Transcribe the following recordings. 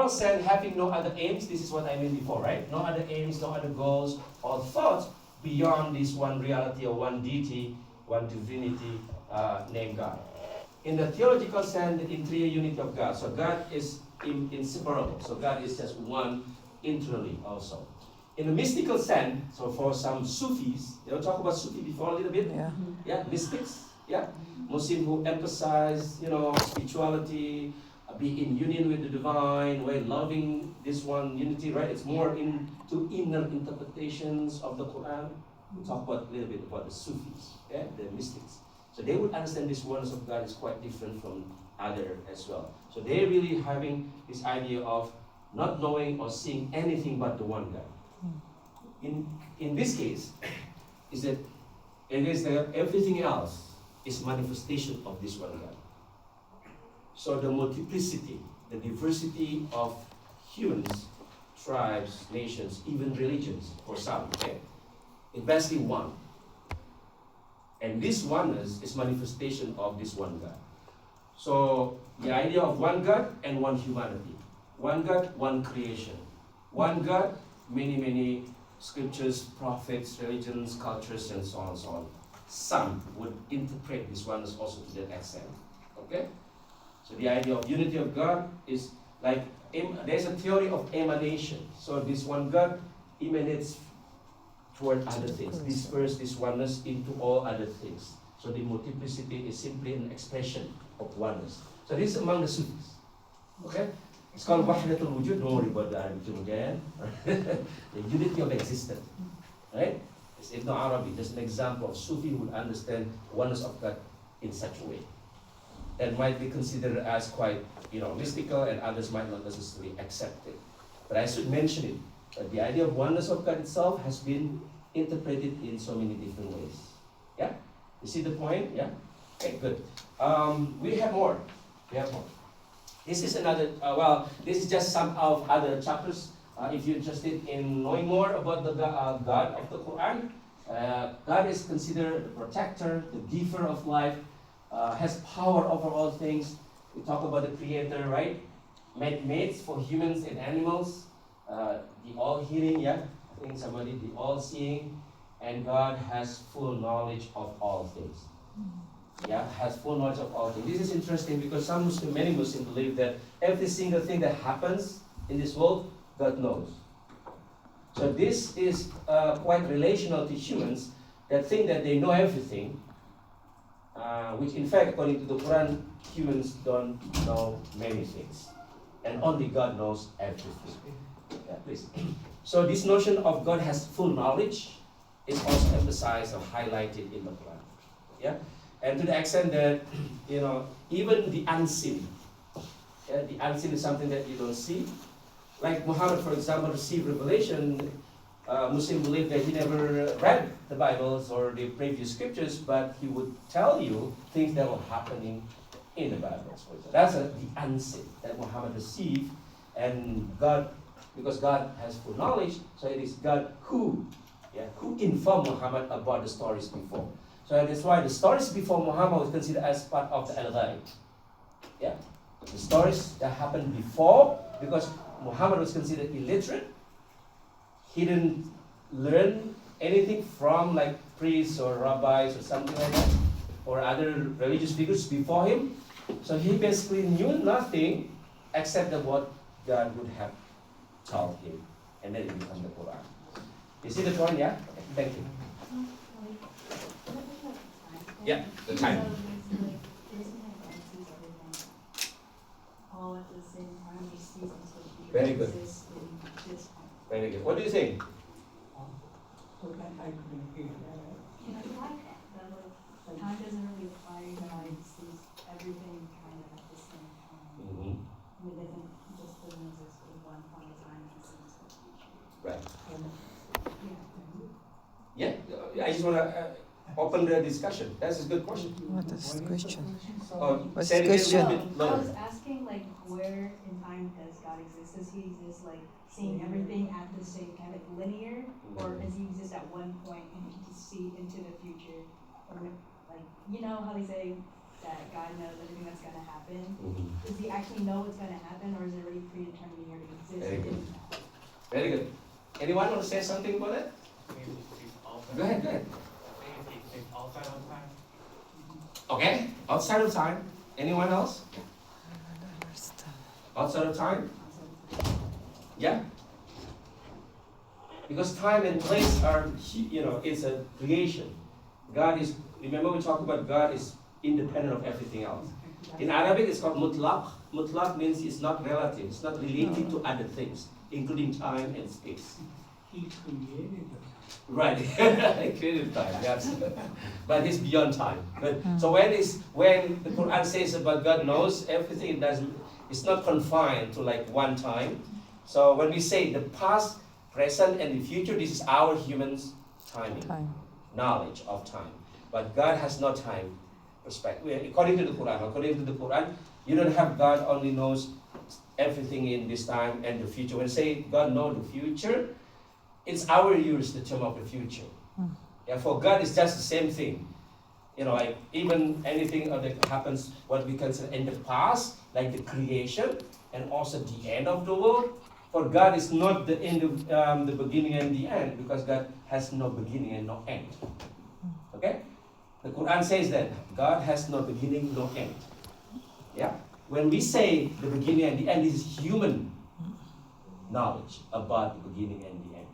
Said having no other aims, this is what I mean before, right? No other aims, no other goals or thoughts beyond this one reality or one deity, one divinity named God. In the theological sense, the interior unity of God. So God is inseparable. So God is just one internally also. In the mystical sense, so for some Sufis, you know, talk about Sufi before a little bit? Yeah. Yeah, mystics, yeah. Muslim who emphasize, you know, spirituality, be in union with the divine, way loving this one unity, right? It's more into inner interpretations of the Quran. We talk about a little bit about the Sufis, yeah, the mystics. So they would understand this oneness of God is quite different from other as well. So they're really having this idea of not knowing or seeing anything but the one God. In this case, is that it is that everything else is manifestation of this one God. So the multiplicity, the diversity of humans, tribes, nations, even religions, for some, okay, is basically one. And this oneness is manifestation of this one God. So the idea of one God and one humanity. One God, one creation. One God, many scriptures, prophets, religions, cultures, and so on and so on. Some would interpret this oneness also to that extent. Okay? So the idea of unity of God is like, there's a theory of emanation. So this one God emanates toward other things, disperse this oneness into all other things. So the multiplicity is simply an expression of oneness. So this is among the Sufis. Okay? It's called Wahdatul Wujud. Don't worry about the Arabic term again. The unity of existence. Right? It's Ibn Arabi, just an example of Sufi who would understand oneness of God in such a way. That might be considered as quite, mystical, and others might not necessarily accept it. But I should mention it. The idea of oneness of God itself has been interpreted in so many different ways. Yeah? You see the point? Yeah? Okay, good. We have more. This is another, this is just some of other chapters. If you're interested in knowing more about the God of the Quran, God is considered the protector, the giver of life, has power over all things. We talk about the creator, right? Made mates for humans and animals. The all-hearing, yeah? I think somebody, the all-seeing. And God has full knowledge of all things. Yeah, has full knowledge of all things. This is interesting because many Muslims believe that every single thing that happens in this world, God knows. So this is quite relational to humans that think that they know everything, which in fact, according to the Quran, humans don't know many things. And only God knows everything. Yeah, please. So this notion of God has full knowledge is also emphasized or highlighted in the Quran. Yeah? And to the extent that, even the unseen, the unseen is something that you don't see. Like Muhammad, for example, received revelation. Muslims believe that he never read the Bibles or the previous scriptures, but he would tell you things that were happening in the Bibles. That's the unseen that Muhammad received, and God, because God has full knowledge, so it is God who informed Muhammad about the stories before. So that's why the stories before Muhammad was considered as part of the Al-Ghaib. Yeah? The stories that happened before, because Muhammad was considered illiterate, he didn't learn anything from like priests or rabbis or something like that, or other religious figures before him. So he basically knew nothing except that what God would have told him. And then it becomes the Quran. You see the point, yeah? Okay, thank you. Yeah, the time. All at the same time, he sees until he Very good. exists in this time. Very good. What do you think? I like that. Like, time doesn't really apply to God. He sees everything kind of at the same time. Mm-hmm. It doesn't exist in one point of time. He sees the future. Right. Yeah. Yeah, I just want to open the discussion. That's a good question. What is the question? What's Say the it again a question? little bit I louder. was asking, like, where in time does God exist? Does he exist, like, seeing everything at the same kind of linear? Or does he exist at one point and he can see into the future? Or, like, you know how they say that God knows everything that's going to happen? Mm-hmm. Does he actually know what's going to happen, or is it already predetermined? You're Very good. Anyone want to say something about it? Go ahead, go ahead. Outside of time. Okay, outside of time. Anyone else? Outside of time? Yeah? Because time and place are, it's a creation. God is, remember we talked about God is independent of everything else. In Arabic it's called mutlaq. Mutlaq means it's not relative, it's not related to other things, including time and space. He created them. Right, he created time, yes. But he's beyond time. But, so when the Quran says about God knows everything, it's not confined to like one time. So when we say the past, present, and the future, this is our humans' timing, knowledge of time. But God has no time perspective. According to the Quran, you don't have God only knows everything in this time and the future. When say God knows the future, it's our use the term of the future. Yeah, for God it's just the same thing. Like even anything that happens, what we consider in the past, like the creation, and also the end of the world. For God is not the end of the beginning and the end, because God has no beginning and no end. Okay? The Quran says that God has no beginning, no end. Yeah? When we say the beginning and the end, this is human knowledge about the beginning and the end.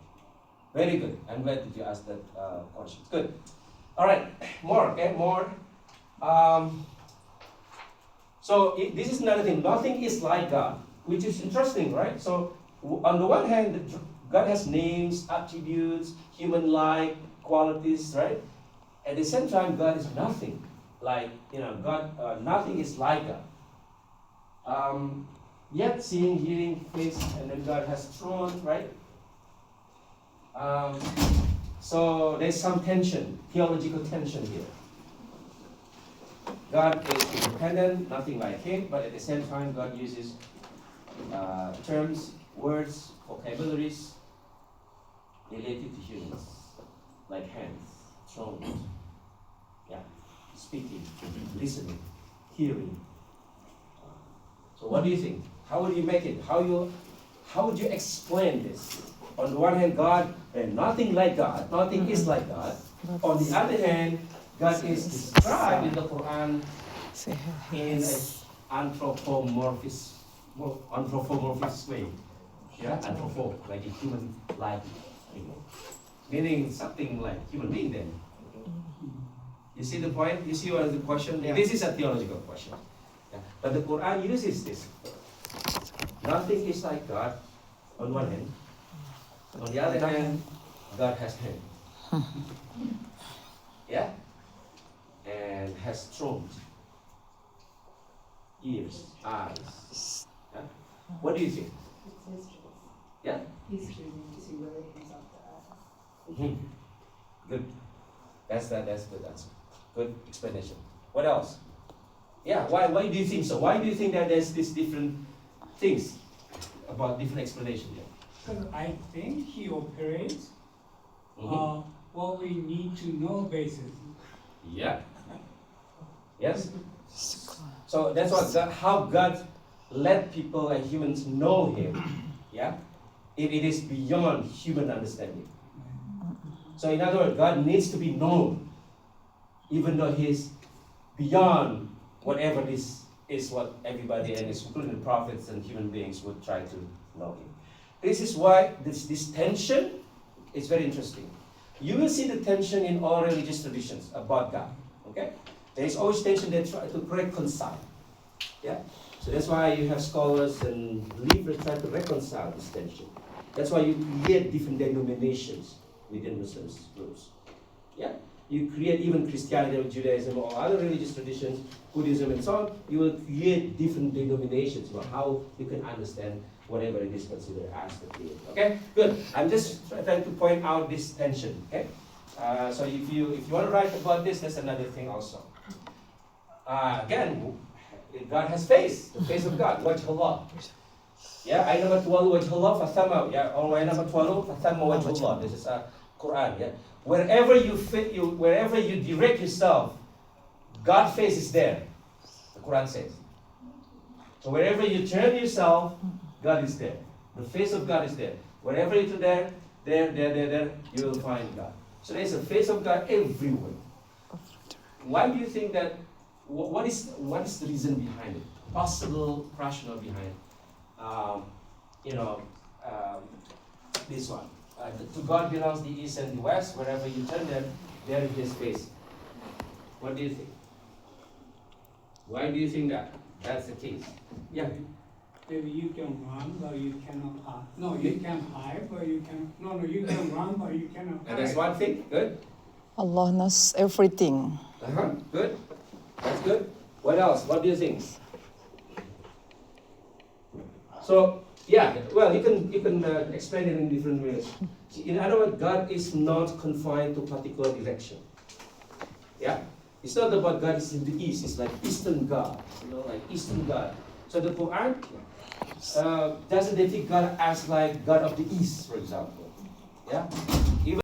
Very good. I'm glad that you asked that question. Good. All right. More. Okay. More. This is another thing. Nothing is like God, which is interesting, right? So on the one hand, God has names, attributes, human-like qualities, right? At the same time, God is nothing. Like God, nothing is like God. Yet seeing, hearing, face, and then God has throne, right? So there's some tension, theological tension here. God is independent, nothing like Him, but at the same time, God uses terms, words, vocabularies related to humans, like hands, throne, speaking, listening, hearing. So what do you think? How would you make it? How would you explain this? On the one hand, God, and nothing like God, nothing is like God. On the other hand, God is described in the Quran in an anthropomorphic way. Yeah, anthropo, like a human-like, meaning something like human being then. You see the point? You see what is the question? Yeah. This is a theological question. Yeah. But the Quran uses this. Nothing is like God on one hand. On the other hand, God has hand. Yeah? And has thrones, ears, eyes. Yeah? What do you think? It's his choice. Yeah? He's choosing to relate himself to us. Good. That's good answer. Good explanation. What else? Yeah, why do you think so? Why do you think that there's these different things about different explanations here? Because I think he operates what we need to know basis. Yeah. Yes? So that's what how God let people and humans know Him. Yeah? It is beyond human understanding. So in other words, God needs to be known, even though He's beyond whatever this is, what everybody, and including the prophets and human beings, would try to know Him. This is why this tension is very interesting. You will see the tension in all religious traditions about God. Okay? There is always tension they try to reconcile. Yeah? So that's why you have scholars and believers try to reconcile this tension. That's why you create different denominations within Muslim groups. Yeah? You create even Christianity or Judaism or other religious traditions, Buddhism and so on, you will create different denominations about how you can understand whatever it is considered as the creator. Okay? Good. I'm just trying to point out this tension. Okay? So if you want to write about this, that's another thing also. Again, God has face, the face of God, wajhullah. Yeah, Aynama tuwallu wajhullah fathama, yeah, or Aynama tuwallu fathama wajhullah. This is a Quran, yeah. Wherever you direct yourself, God's face is there. The Quran says. So wherever you turn yourself, God is there. The face of God is there. Wherever it's there, you will find God. So there's a face of God everywhere. Why do you think that? What is the reason behind it? Possible rationale behind, this one. To God belongs the east and the west. Wherever you turn them, there is His face. What do you think? Why do you think that? That's the case. Yeah. Maybe you can run, but you cannot hide. No, you can hide, but you can. No, you can run, but you cannot hide. And that's one thing. Good. Allah knows everything. Good. That's good. What else? What do you think? So yeah, well, you can explain it in different ways. In other words, God is not confined to particular direction. Yeah, it's not about God is in the east. It's like Eastern God, like Eastern God. So the Quran doesn't depict God as like God of the East, for example. Yeah,